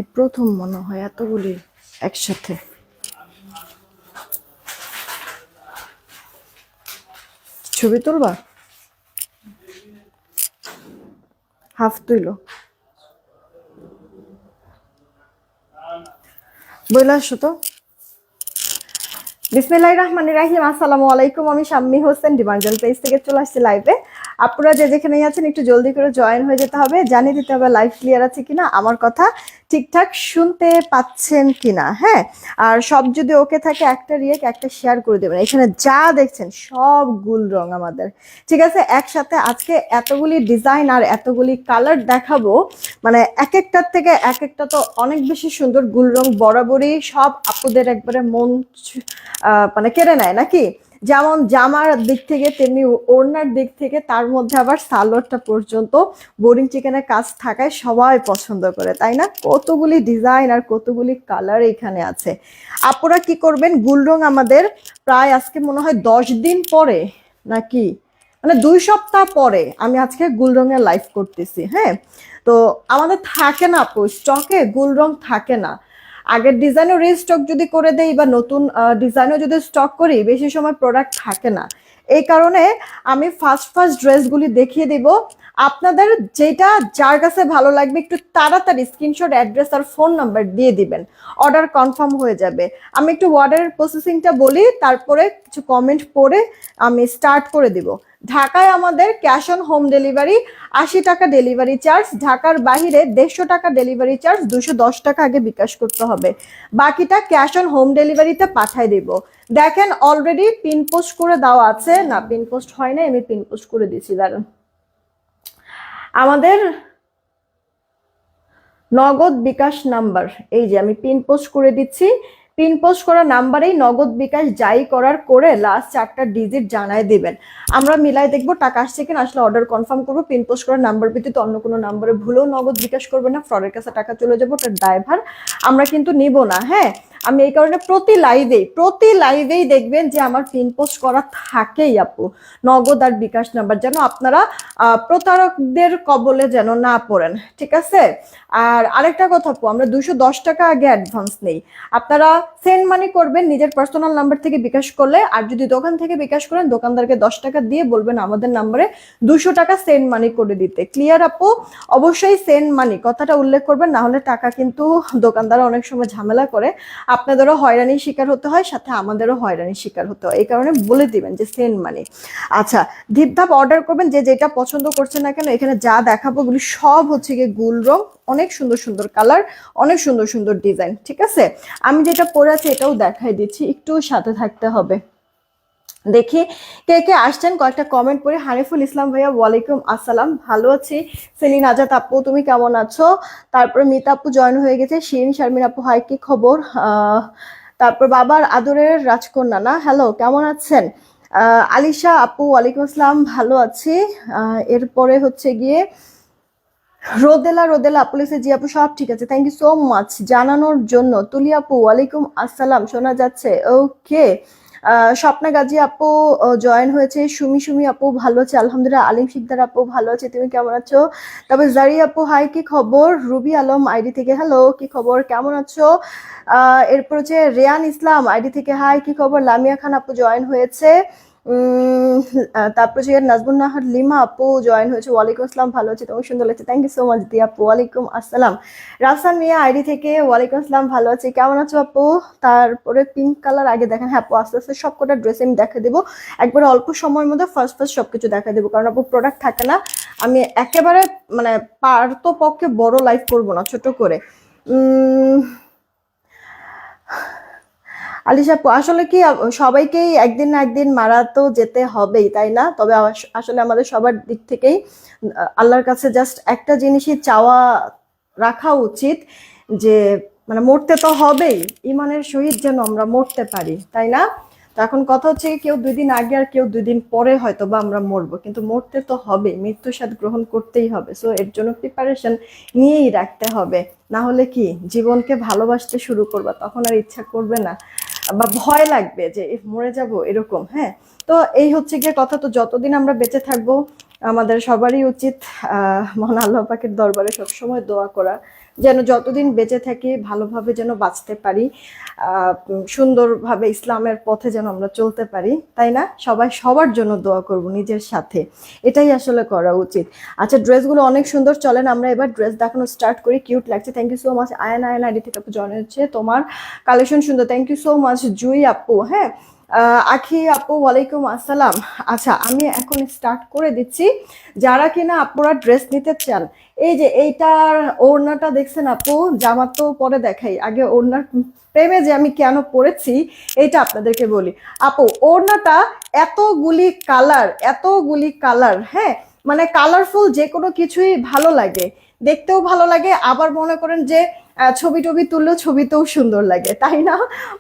এই প্রথম মনে হয় এতগুলি একসাথে। ছবি তুলবা? হাফ তুইলো বইলা আসো তো। বিসমিল্লাহির রহমানির রহিম। আসসালামু আলাইকুম। আমি শাম্মী হোসেন ডিমান্ডাল পেজ থেকে চলে আসছি লাইভে। আপনারা যে যেখানেই আছেন একটু জলদি করে জয়েন হয়ে যেতে হবে, জানিয়ে দিতে হবে লাইভ ক্লিয়ার আছে কিনা, আমার কথা ঠিকঠাক শুনতে পাচ্ছেন কিনা। হ্যাঁ, আর সব যদি ওকে থাকে একটা রিয়েক্ট একটা শেয়ার করে দেবেন। এখানে যা দেখছেন সব গুল রং আমাদের, ঠিক আছে। একসাথে আজকে এতগুলি ডিজাইন আর এতগুলি কালার দেখাবো, মানে এক একটার থেকে এক একটা তো অনেক বেশি সুন্দর। গুল রং বরাবরই সব আপুদের একবারে মন মানে কেড়ে নেয় নাকি, যেমন জামার দিক থেকে তেমনি ওড়নার দিক থেকে, তার মধ্যে আবার সালোয়ারটা পর্যন্ত বোরিং চিকেনের কাজ থাকায় সবাই পছন্দ করে, তাই না? কতগুলি ডিজাইন আর কতগুলি কালার এখানে আছে। আপুরা কি করবেন, গুল রং আমাদের প্রায় আজকে মনে হয় 10 দিন পরে নাকি, মানে 2 সপ্তাহ পরে আমি আজকে গুল রঙের লাইভ করতেছি। হ্যাঁ, তো আমাদের থাকে না আপু, স্টকে গুল রং থাকে না। আগের ডিজাইনও রিস্টক যদি করে দেই বা নতুন ডিজাইনও যদি স্টক করি, বেশি সময় প্রোডাক্ট থাকে না। এই কারণে আমি ফার্স্ট ফার্স্ট ড্রেসগুলি দেখিয়ে দিব। আপনাদের যেটা যার কাছে ভালো লাগবে একটু তাড়াতাড়ি স্ক্রিনশট, অ্যাড্রেস আর ফোন নাম্বার দিয়ে দিবেন, অর্ডার কনফার্ম হয়ে যাবে। আমি একটু অর্ডার প্রসেসিংটা বলি, তারপরে কিছু কমেন্ট পড়ে আমি স্টার্ট করে দিব। ঢাকায় আমাদের ক্যাশ অন হোম ডেলিভারি, 80 টাকা ডেলিভারি চার্জ। ঢাকার বাহিরে 150 টাকা ডেলিভারি চার্জ, 210 টাকা আগে বিকাশ করতে হবে, বাকিটা ক্যাশ অন হোম ডেলিভারিতে পাঠাই দেব। দেখেন অলরেডি পিন পোস্ট করে দেওয়া আছে, না পিন পোস্ট হয় না, আমি পিন পোস্ট করে দিচ্ছি, দাঁড়ান। আমাদের নগদ বিকাশ নাম্বার এই যে আমি পিন পোস্ট করে দিচ্ছি। পিন পোস্ট করা নাম্বারেই নগদ বিকাশ যাই করার করে লাস্ট 4টা ডিজিট জানায় দিবেন। আমরা মিলাই দেখবো টাকা আসছে কিনা, আসলে অর্ডার কনফার্ম করবো। পিন পোস্ট করার নাম্বার ব্যতীত অন্য কোনো নাম্বারে ভুলেও নগদ বিকাশ করবে না, ফ্রডের কাছে টাকা চলে যাবো, ওটার ড্রাইভার আমরা কিন্তু নিব না। হ্যাঁ, আমি এই কারণে প্রতি লাইভেই দেখবেন যে আমার পিন পোস্ট করা থাকেই আপু, নগদ আর বিকাশ নাম্বার, যেন আপনারা প্রতারকদের কবলে যেন না পড়েন, ঠিক আছে। আর আরেকটা কথা আপু, আমরা 210 টাকা আগে অ্যাডভান্স নেই। আপনারা সেন্ড মানি করবেন নিজের পার্সোনাল নাম্বার থেকে বিকাশ করলে, আর যদি দোকান থেকে বিকাশ করেন দোকানদারকে 10 টাকা দিয়ে বলবেন আমাদের নাম্বারে 200 টাকা সেন্ড মানি করে দিতে। ক্লিয়ার আপু? অবশ্যই সেন্ড মানি কথাটা উল্লেখ করবেন, না হলে টাকা কিন্তু দোকানদার অনেক সময় ঝামেলা করে, আপনাদেরও হয়রানির শিকার হতে হয়, সাথে আমাদেরও হয়রানির শিকার হতে হয়। এই কারণে বলে দিবেন যে সেন্ড মানি। আচ্ছা, ধিপধাপ অর্ডার করবেন, যে যেটা পছন্দ করছেন না কেন। এখানে যা দেখাবো ওগুলি সব হচ্ছে গিয়ে গুল রং, অনেক সুন্দর সুন্দর কালার, অনেক সুন্দর সুন্দর ডিজাইন, ঠিক আছে। আমি যেটা পরে আছি এটাও দেখাই দিচ্ছি, একটু সাথে থাকতে হবে। দেখি কে কে আসছেন, কয়েকটা কমেন্ট পড়ে। হানিফুল ইসলাম ভাইয়া, ওয়ালাইকুম আসসালাম, ভালো আছি। সেলিন আজাদ আপু, তুমি কেমন আছো? তারপর মিতা আপু জয়েন হয়ে গেছে। শিরিন শারমিন আপু, হাই, কি খবর? তারপর বাবার আদরের রাজকন্যা না, হ্যালো, কেমন আছেন? আলিশা আপু, ওয়ালাইকুম আসসালাম, ভালো আছি। এরপরে হচ্ছে গিয়ে রোদেলা আপু লিখছে, জি আপু সব ঠিক আছে, থ্যাংক ইউ সো মাচ জানানোর জন্য। তুলি আপু, ওয়ালাইকুম আসসালাম, শোনা যাচ্ছে? ওকে। স্বপ্না গাজী আপু জয়েন হয়েছে। সুমি আপু, ভালো আছে আলহামদুলিল্লাহ। আলিম শিকদার আপু, ভালো আছে, তুমি কেমন আছো? তবে জারি আপু, হাই, কি খবর? রুবি আলম আইডি থেকে, হ্যালো, কি খবর, কেমন আছো? এরপর হচ্ছে রেয়ান ইসলাম আইডি থেকে, হাই, কি খবর? লামিয়া খান আপু জয়েন হয়েছে। তারপর যে নাজবুন নাহার লিমা আপু জয়েন হয়েছে, ওয়ালাইকুম আসসালাম, ভালো আছে, তোমার সুন্দর লাগছে, থ্যাংক ইউ সো মাচ দি আপু, ওয়ালাইকুম আসসালাম। রাসান মিয়া আইডি থেকে, ওয়ালাইকুম আসসালাম, ভালো আছে, কেমন আছো আপু? তারপরে পিঙ্ক কালার আগে দেখেন। হ্যাঁ আপু, আস্তে আস্তে সবকটা ড্রেস আমি দেখা দেবো, একবার অল্প সময়ের মধ্যে ফার্স্ট সবকিছু দেখা দেবো, কারণ আপু প্রোডাক্ট থাকে না। আমি একেবারে মানে পারতো পক্ষে বড় লাইভ করবো না, ছোট করে। আলিশা আপু, আসলে কি সবাইকেই একদিন না একদিন মারা তো যেতে হবেই, তাই না? তবে আসলে আমাদের সবার দিক থেকেই আল্লাহর কাছে জাস্ট একটা জিনিসই চাওয়া রাখা উচিত, যে মানে মরতে তো হবেই, ইমানের সহিত যেন আমরা মরতে পারি, তাই না? তো এখন কথা হচ্ছে কেউ 2 দিন আগে আর কেউ 2 দিন পরে হয়তো বা আমরা মরবো, কিন্তু মরতে তো হবে, মৃত্যুর স্বাদ গ্রহণ করতেই হবে। সো এর জন্য প্রিপারেশন নিয়েই রাখতে হবে, না হলে কি জীবনকে ভালোবাসতে শুরু করবা, তখন আর ইচ্ছা করবে না, বা ভয় লাগবে যে মরে যাব এরকম। হ্যাঁ, তো এই হচ্ছে গিয়ে কথা। তো যতদিন আমরা বেঁচে থাকবো আমাদের সবারই উচিত মহান আল্লাহ পাকের দরবারে সবসময় দোয়া করা, যেন যতদিন বেঁচে থাকি ভালোভাবে যেন বাঁচতে পারি, সুন্দরভাবে ইসলামের পথে যেন আমরা চলতে পারি, তাই না? সবাই সবার জন্য দোয়া করব নিজের সাথে, এটাই আসলে করা উচিত। আচ্ছা, ড্রেসগুলো অনেক সুন্দর, চলেন আমরা এবার ড্রেস দেখানো স্টার্ট করি। কিউট লাগছে, thank you so much. Ayon ID থেকে আপু জয়েন হচ্ছে, তোমার কালেকশন সুন্দর, thank you so much Jui আপু। হ্যাঁ, আখি আপু ওয়ালাইকুম আসসালাম। আচ্ছা, আমি এখন স্টার্ট করে দিচ্ছি। যারা কিনা আপুরা ড্রেস নিতে চান, এই যে এইটার ওড়নাটা দেখছেন আপু, জামা তো পরে দেখাই, আগে ওড়নার প্রেমে যে আমি কেন পরেছি এটা আপনাদেরকে বলি। আপু ওড়নাটা এতগুলি কালার, হ্যাঁ, মানে কালারফুল, যে কোনো কিছুই ভালো লাগে, দেখতেও ভালো লাগে, আবার মনে করেন যে ছবি টবি তুললেও ছবিতেও সুন্দর লাগে, তাই না?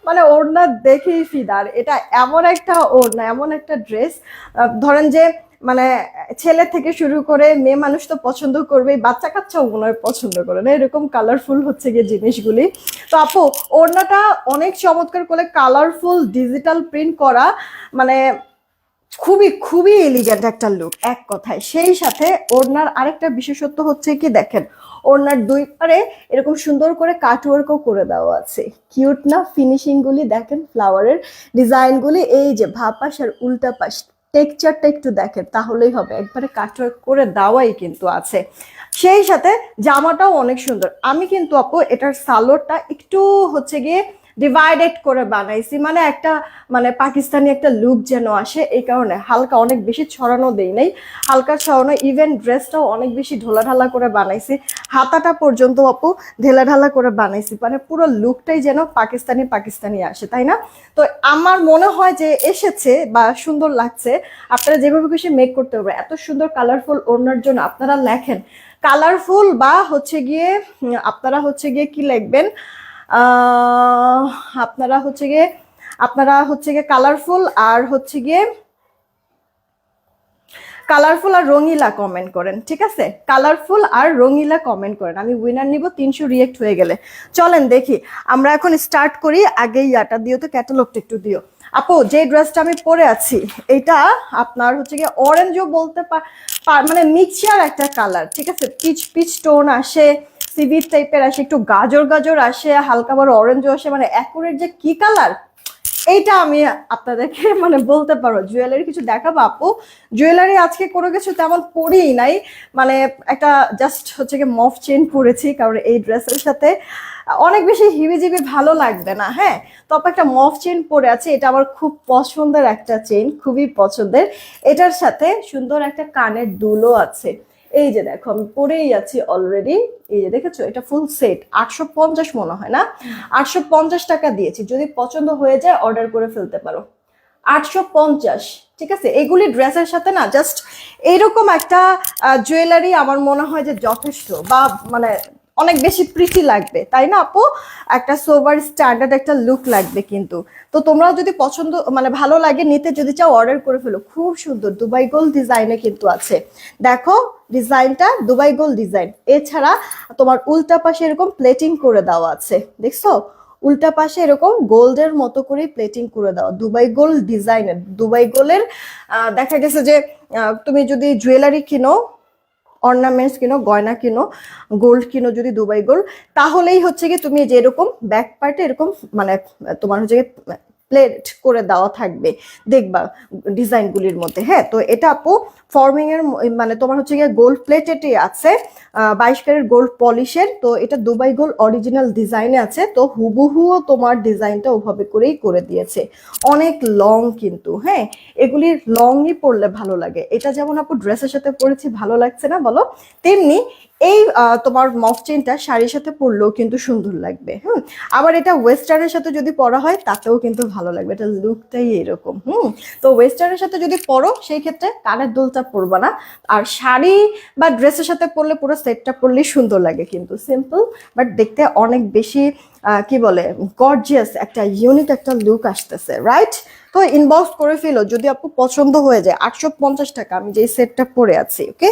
মানে ওড়না দেখেই ফিদার। এটা এমন একটা ওড়না, এমন একটা ড্রেস, ধরেন যে মানে ছেলে থেকে শুরু করে মেয়ে মানুষ তো পছন্দ করবেই, বাচ্চা কাচ্চাও মনে হয় পছন্দ করে না, এরকম কালারফুল হচ্ছে গিয়ে জিনিসগুলি। তো আপু ওড়নাটা অনেক চমৎকার করে কালারফুল ডিজিটাল প্রিন্ট করা, মানে খুবই খুবই এলিগেন্ট একটা লুক এক কথায়। সেই সাথে ওড়নার আরেকটা বিশেষত্ব হচ্ছে কি, দেখেন ওড়নার দুই পারে এরকম সুন্দর করে কাটওয়ার্কও করে দেওয়া আছে। কিউট না ফিনিশিং গুলি? দেখেন ফ্লাওয়ারের ডিজাইনগুলি, এই যে ভাপাস আর উল্টা পাশ, টেক্সচারটা একটু দেখেন তাহলেই হবে, একবারে কাটওয়ার্ক করে দেওয়াই কিন্তু আছে। সেই সাথে জামাটাও অনেক সুন্দর। আমি কিন্তু আপু এটার সালোয়ারটা একটু হচ্ছে গিয়ে ডিভাইডেড করে বানাইছি, মানে একটা মানে পাকিস্তানি একটা লুক যেন আসে, এই কারণে হালকা অনেক বেশি ছড়ানো দেই নাই, হালকা ছড়ানো। ইভেন ড্রেসটাও অনেক বেশি ঢোলাঢালা করে বানাইছি, হাতাটা পর্যন্ত আপু ঢেলাঢালা করে বানাইছি, মানে পুরো লুকটাই যেন পাকিস্তানি পাকিস্তানি আসে, তাই না? তো আমার মনে হয় যে এসেছে বা সুন্দর লাগছে। আপনারা যেভাবে খুশি মেক করতে পারবেন। এত সুন্দর কালারফুল ওড়নার জন্য আপনারা লেখেন কালারফুল, বা হচ্ছে গিয়ে আপনারা হচ্ছে গিয়ে কি লিখবেন, আপনারা হচ্ছে গিয়ে কালারফুল আর হচ্ছে গিয়ে কালারফুল আর রঙিলা কমেন্ট করেন, ঠিক আছে? কালারফুল আর রঙিলা কমেন্ট করেন, আমি উইনার নিব 300 রিয়েক্ট হয়ে গেলে। চলেন দেখি, আমরা এখন স্টার্ট করি। আগে ইয়াটা দিও তো, ক্যাটালগটা একটু দিও। আপু যে ড্রেসটা আমি পরে আছি এটা আপনার হচ্ছে গিয়ে অরেঞ্জও বলতে মানে মিক্সচার একটা কালার, ঠিক আছে? পিচ পিচ টোন আসে, সিভিট টাইপের আসে, একটু গাজর গাজর আসে, হালকা বড় অরেঞ্জও আসে, মানে অ্যাকুরেট যে কি কালার এইটা আমি আপনাদেরকে মানে বলতে পারবো। জুয়েলারি কিছু দেখাবো আপু? জুয়েলারি আজকে কোনো কিছু তেমন পরেই নাই, মানে একটা জাস্ট হচ্ছে গিয়ে মফ চেন পরেছি, কারণ এই ড্রেসের সাথে অনেক বেশি হিবিজিবি ভালো লাগবে না। হ্যাঁ, তবে একটা মফ চেন পরে আছে, এটা আমার খুব পছন্দের একটা চেন, খুবই পছন্দের। এটার সাথে সুন্দর একটা কানের দুলও আছে, এই যে দেখো আমি পরেই আছি অলরেডি, এই যে দেখেছো, এটা ফুল সেট 850 মনে হয় না, 850 টাকা দিয়েছি। যদি পছন্দ হয়ে যায় অর্ডার করে ফেলতে পারো। 850, ঠিক আছে? এগুলি ড্রেসের সাথে না জাস্ট এইরকম একটা জুয়েলারি আমার মনে হয় যে যথেষ্ট, বা মানে অনেক বেশি প্রিটি লাগবে, তাই না আপু? একটা সোভার স্ট্যান্ডার্ড একটা লুক লাগবে কিন্তু। তো তোমরাও যদি পছন্দ মানে ভালো লাগে নিতে যদি চাও অর্ডার করে ফেলো। খুব সুন্দর দুবাই গোল্ড ডিজাইনে কিন্তু আছে, দেখো ডিজাইনটা দুবাই গোল্ড ডিজাইন। এছাড়া তোমার উল্টা পাশে এরকম প্লেটিং করে দেওয়া আছে, দেখছো? উল্টা পাশে এরকম গোল্ডের মতো করে প্লেটিং করে দেওয়া, দুবাই গোল্ড ডিজাইনের। দুবাই গোল্ডের দেখা গেছে যে তুমি যদি জুয়েলারি কিনো, অর্নামেন্টস কিনো, গয়না কিনো, গোল্ড কিনো যদি দুবাই গোল্ড, তাহলেই হচ্ছে কি তুমি যে এরকম ব্যাক পার্টে এরকম মানে তোমার হচ্ছে প্লেট করে দেওয়া থাকবে, দেখবা ডিজাইনগুলির মধ্যে। হ্যাঁ, তো এটা আপু ফর্মিং এর মানে তোমার হচ্ছে গিয়ে গোল্ড প্লেটেডই আছে, 22 ক্যারেট গোল্ড পলিশের। তো এটা দুবাই গোল্ড অরিজিনাল ডিজাইনে আছে, তো হুবহুও তোমার ডিজাইনটা ওভাবে করেই করে দিয়েছে। অনেক লং কিন্তু, হ্যাঁ এগুলি লংই পরলে ভালো লাগে। এটা যেমন আপু ড্রেসের সাথে পরেছি ভালো লাগছে না বলো, তেমনি এই তোমার মফ চেনটা শাড়ির সাথে পরলেও কিন্তু সুন্দর লাগবে। আবার এটা ওয়েস্টার্নের সাথে যদি পরা হয় তাতেও কিন্তু ভালো লাগবে, এটা লুকটাই এরকম। তো ওয়েস্টার্নের সাথে যদি পরো সেই ক্ষেত্রে কানের দুলটা পরবা না, আর শাড়ি বা ড্রেসের সাথে পরলে পুরো সেটটা পরলেই সুন্দর লাগে কিন্তু। সিম্পল বাট দেখতে অনেক বেশি কি বলে গর্জিয়াস, একটা ইউনিক একটা লুক আসতেছে, রাইট? তো ইনবক্স করে ফেলো যদি আপু পছন্দ হয়ে যায়। 850 টাকা আমি যেই সেটটা পরে আছি, ওকে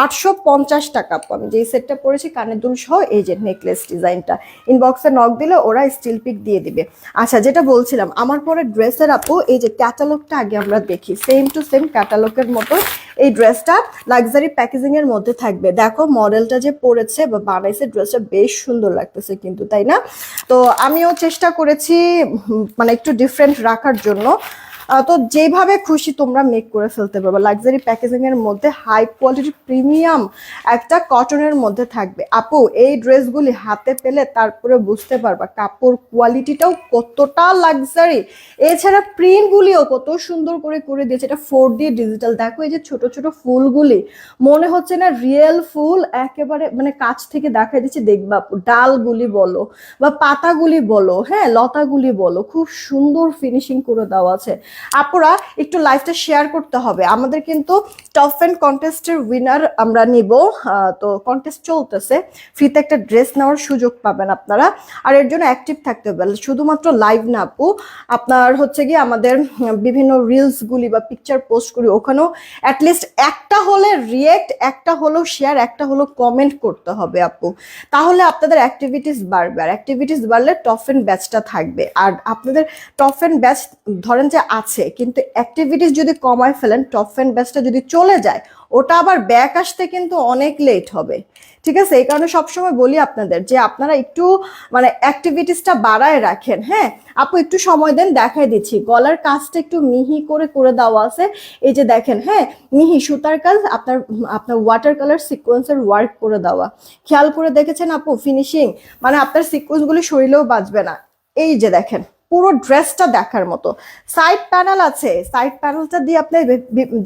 850 টাকা আপু আমি যেই সেটটা পরেছি কানের দুল সহ, এই যে নেকলেস ডিজাইনটা। ইনবক্সে নক দিলে ওরা স্টিল পিক দিয়ে দিবে। আচ্ছা, যেটা বলছিলাম আমার পরে ড্রেসের আপু এই যে ক্যাটালগটা আগে আমরা দেখি, সেম টু সেম ক্যাটালগের মতো এই ড্রেসটা লাক্সারি প্যাকেজিং এর মধ্যে থাকবে। দেখো মডেলটা যে পরেছে বা বানাইছে ড্রেসটা বেশ সুন্দর লাগতেছে কিন্তু, তাই না? তো আমিও চেষ্টা করেছি মানে একটু ডিফারেন্ট রাখার জন্য। তো যেভাবে খুশি তোমরা মেক করে ফেলতে পারবে। লাক্সারি প্যাকেজিং এর মধ্যে হাই কোয়ালিটি প্রিমিয়াম একটা কটনের মধ্যে থাকবে। আপু এই ড্রেসগুলি হাতে পেলে তারপরে বুঝতে পারবা কাপড় কোয়ালিটিটাও কতটা লাক্সারি, এছাড়া প্রিন্টগুলিও কত সুন্দর করে করে দিয়েছে। এটা 4D ডিজিটাল। দেখো এই যে ছোট ছোট ফুলগুলি মনে হচ্ছে না রিয়েল ফুল, একেবারে মানে কাছ থেকে দেখা দিচ্ছে। দেখবা ডালগুলি বলো বা পাতাগুলি বলো, হ্যাঁ লতাগুলি বলো, খুব সুন্দর ফিনিশিং করে দেওয়া আছে। আপুরা একটু লাইভটা শেয়ার করতে হবে। আমাদের কিন্তু টপ ফ্যান কন্টেস্টের উইনার আমরা নিব। তো কন্টেস্ট চলতেছে, ফ্রিতে একটা ড্রেস নেওয়ার সুযোগ পাবেন আপনারা। আর এর জন্য অ্যাক্টিভ থাকতে হবে, শুধুমাত্র লাইভ না আপু, আপনার হচ্ছে গিয়ে আমাদের বিভিন্ন রিলসগুলি বা পিকচার পোস্টগুলি, ওখানেও অ্যাটলিস্ট একটা হলে রিয়েক্ট, একটা হলো শেয়ার, একটা হলো কমেন্ট করতে হবে আপু। তাহলে আপনাদের অ্যাক্টিভিটিস বাড়বে, আর অ্যাক্টিভিটিস বাড়লে টপ ফ্যান ব্যাচটা থাকবে। আর আপনাদের টপ ফ্যান ব্যাচ ধরেন যে আছে, কিন্তু অ্যাক্টিভিটিস যদি কমায় ফেলেন, টপ ফ্যান ব্যাচটা যদি চলে যায়, ওটা আবার ব্যাক আসতে কিন্তু অনেক লেট হবে। ঠিক আছে, এই কারণে সবসময় বলি আপনাদের যে আপনারা একটু মানে অ্যাক্টিভিটিসটা বাড়ায় রাখেন। হ্যাঁ আপু একটু সময় দেন, দেখাই দিচ্ছি। গলার কাজটা একটু মিহি করে করে দেওয়া আছে, এই যে দেখেন, হ্যাঁ মিহি সুতার কাজ, আপনার আপনার ওয়াটার কালার সিকোয়েন্সের ওয়ার্ক করে দেওয়া। খেয়াল করে দেখেছেন আপু ফিনিশিং, মানে আপনার সিকোয়েন্সগুলি শরীরেও বাজবে না। এই যে দেখেন পুরো ড্রেসটা দেখার মতো। সাইড প্যানেল আছে, সাইড প্যানেলটা দিয়ে আপনি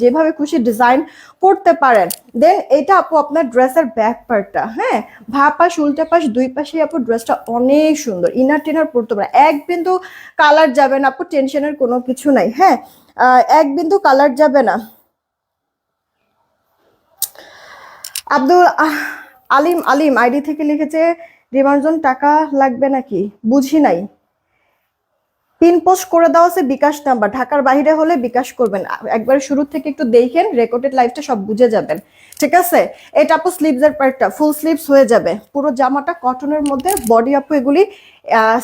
যেভাবে খুশি ডিজাইন করতে পারেন। দেন এটা আপু আপনার ড্রেসের ব্যাক পার্টটা, হ্যাঁ ভা পাশ উল্টা পাশ দুই পাশে আপু ড্রেসটা অনেক সুন্দর। ইনার টিনার পড়তে পারে, এক বিন্দু কালার যাবে না আপু, টেনশনের কোনো কিছু নাই। হ্যাঁ এক বিন্দু কালার যাবে না। আব্দুল আলিম আলিম আইডি থেকে লিখেছে রিমার্জন টাকা লাগবে নাকি, বুঝি নাই। পিন পোস্ট করে দেওয়া আছে বিকাশ নাম্বার, ঢাকার বাইরে হলে বিকাশ করবেন। একবার শুরু থেকে একটু দেখেন, রেকর্ডেড লাইভটা সব বুঝে যাবেন। ঠিক আছে, এটা আপু স্লিভসের পার্টটা ফুল স্লিভস হয়ে যাবে। পুরো জামাটা কটনের মধ্যে, বডি আপু এগুলি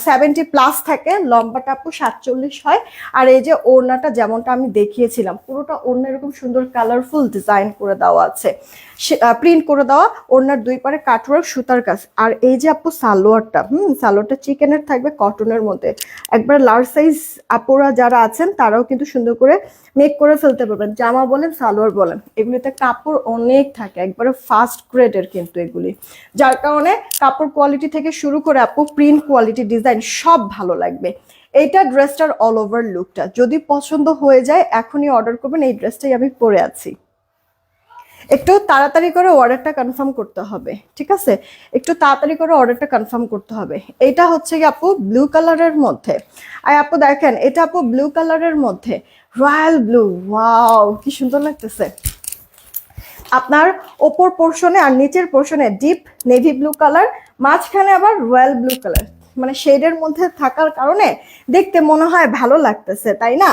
70+ থাকে, লম্বাটা আপু 47 হয়। আর এই যে ওড়নাটা যেমনটা আমি দেখিয়েছিলাম, পুরোটা ওড়না এরকম সুন্দর কালারফুল ডিজাইন করে দেওয়া আছে, প্রিন্ট করে দেওয়া। ওড়নার দুই পারে কাটওয়ার্ক সুতার কাজ। আর এই যে আপু সালোয়ারটা, সালোয়ারটা চিকেনের থাকবে কটনের মধ্যে। একবার লার্জ সাইজ আপুরা যারা আছেন তারাও কিন্তু সুন্দর করে মেক করে ফেলতে পারবেন। জামা বলেন সালোয়ার বলেন, এগুলিতে কাপড় অনেক থাকে, একবারে ফার্স্ট গ্রেডের কিন্তু এগুলি। যার কারণে কাপড় কোয়ালিটি থেকে শুরু করে আপু প্রিন্ট কোয়ালিটি, ডিজাইন সব ভালো লাগবে। এইটা ড্রেসটার অল ওভার লুকটা যদি পছন্দ হয়ে যায় এখনই অর্ডার করবেন। এই ড্রেসটাই আমি পরে আছি, একটু তাড়াতাড়ি করে অর্ডারটা কনফার্ম করতে হবে। ঠিক আছে, একটু তাড়াতাড়ি করে অর্ডারটা কনফার্ম করতে হবে। এটা হচ্ছে কি আপু ব্লু কালারের মধ্যে। আর আপু দেখেন এটা আপু ব্লু কালারের মধ্যে, রয়্যাল ব্লু, ওয়াও কি সুন্দর লাগতেছে। আপনার ওপর পোর্শনে আর নিচের পোর্শনে ডিপ নেভি ব্লু কালার, মাঝখানে আবার রয়্যাল ব্লু কালার, মানে শেডের মধ্যে থাকার কারণে দেখতে মনে হয় ভালো লাগতেছে, তাই না?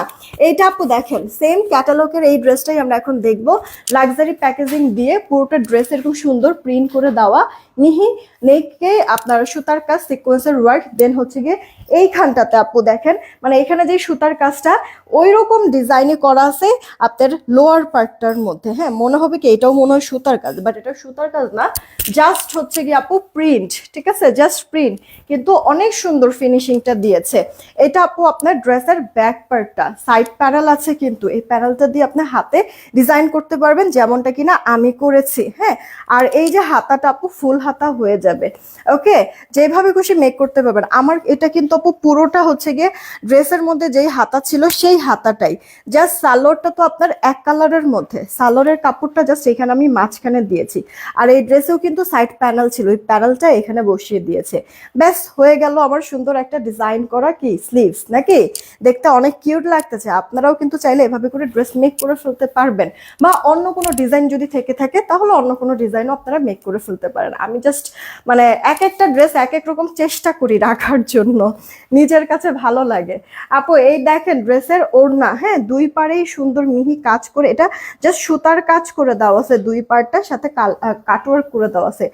এইটা আপু দেখেন সেম ক্যাটালগের এই ড্রেসটাই আমরা এখন দেখবো। লাক্সারি প্যাকেজিং দিয়ে পুরোটা ড্রেস এরকম সুন্দর প্রিন্ট করে দেওয়া, মিহি নেকে আপনার সুতার কাজ সিকোয়েন্সের ওয়ার্ক। দেন হচ্ছে গিয়ে এইখানটাতে আপু দেখেন, মানে এখানে যে সুতার কাজটা ওই রকম ডিজাইনে করা আছে আপনার লোয়ার পার্টটার মধ্যে। হ্যাঁ মনে হবে কি এটাও মনে হয় সুতার কাজ, বাট এটা সুতার কাজ না, জাস্ট হচ্ছে গিয়ে আপু প্রিন্ট। ঠিক আছে, জাস্ট প্রিন্ট, কিন্তু অনেক সুন্দর ফিনিশিংটা দিয়েছে। এটা আপু আপনার ড্রেসের ব্যাক পার্টটা, সাইড প্যানেল আছে, কিন্তু এই প্যানেলটা দিয়ে আপনি হাতে ডিজাইন করতে পারবেন, যেমনটা কিনা আমি করেছি। হ্যাঁ আর এই যে হাতাটা আপু ফুল হাতা হয়ে যাবে। ওকে, যেভাবে খুশি মেক করতে পারবেন। আমার এটা কিন্তু আপু পুরোটা হচ্ছে গিয়ে ড্রেসের মধ্যে যেই হাতা ছিল সেই হাতাটাই, জাস্ট সালোয়ারটা তো আপনার এক কালারের মধ্যে, সালোয়ারের কাপড়টা জাস্ট এখানে আমি মাঝখানে দিয়েছি। আর এই ড্রেসেও কিন্তু সাইড প্যানেল ছিল, ওই প্যানেলটা এখানে বসিয়ে দিয়েছে। ব্যাস হয়ে গেল আমার সুন্দর একটা ডিজাইন করা কি স্লিভস, নাকি দেখতে অনেক কিউট লাগতেছে। আপনারাও কিন্তু চাইলে এভাবে করে ড্রেস মেক করে ফেলতে পারবেন, বা অন্য কোনো ডিজাইন যদি থেকে থাকে তাহলে অন্য কোনো ডিজাইনও আপনারা মেক করে ফেলতে পারেন। আমি জাস্ট মানে এক একটা ড্রেস এক এক রকম চেষ্টা করি রাখার জন্য। নিজের কাছে ভালো লাগে। আপু এই দেখেন ড্রেসের ওড়না, হ্যাঁ দুই পাড়েই সুন্দর মিহি কাজ করে, এটা জাস্ট সুতার কাজ করে দেওয়া আছে দুই পাড়টার সাথে কাটওয়ার্ক করে দেওয়া আছে,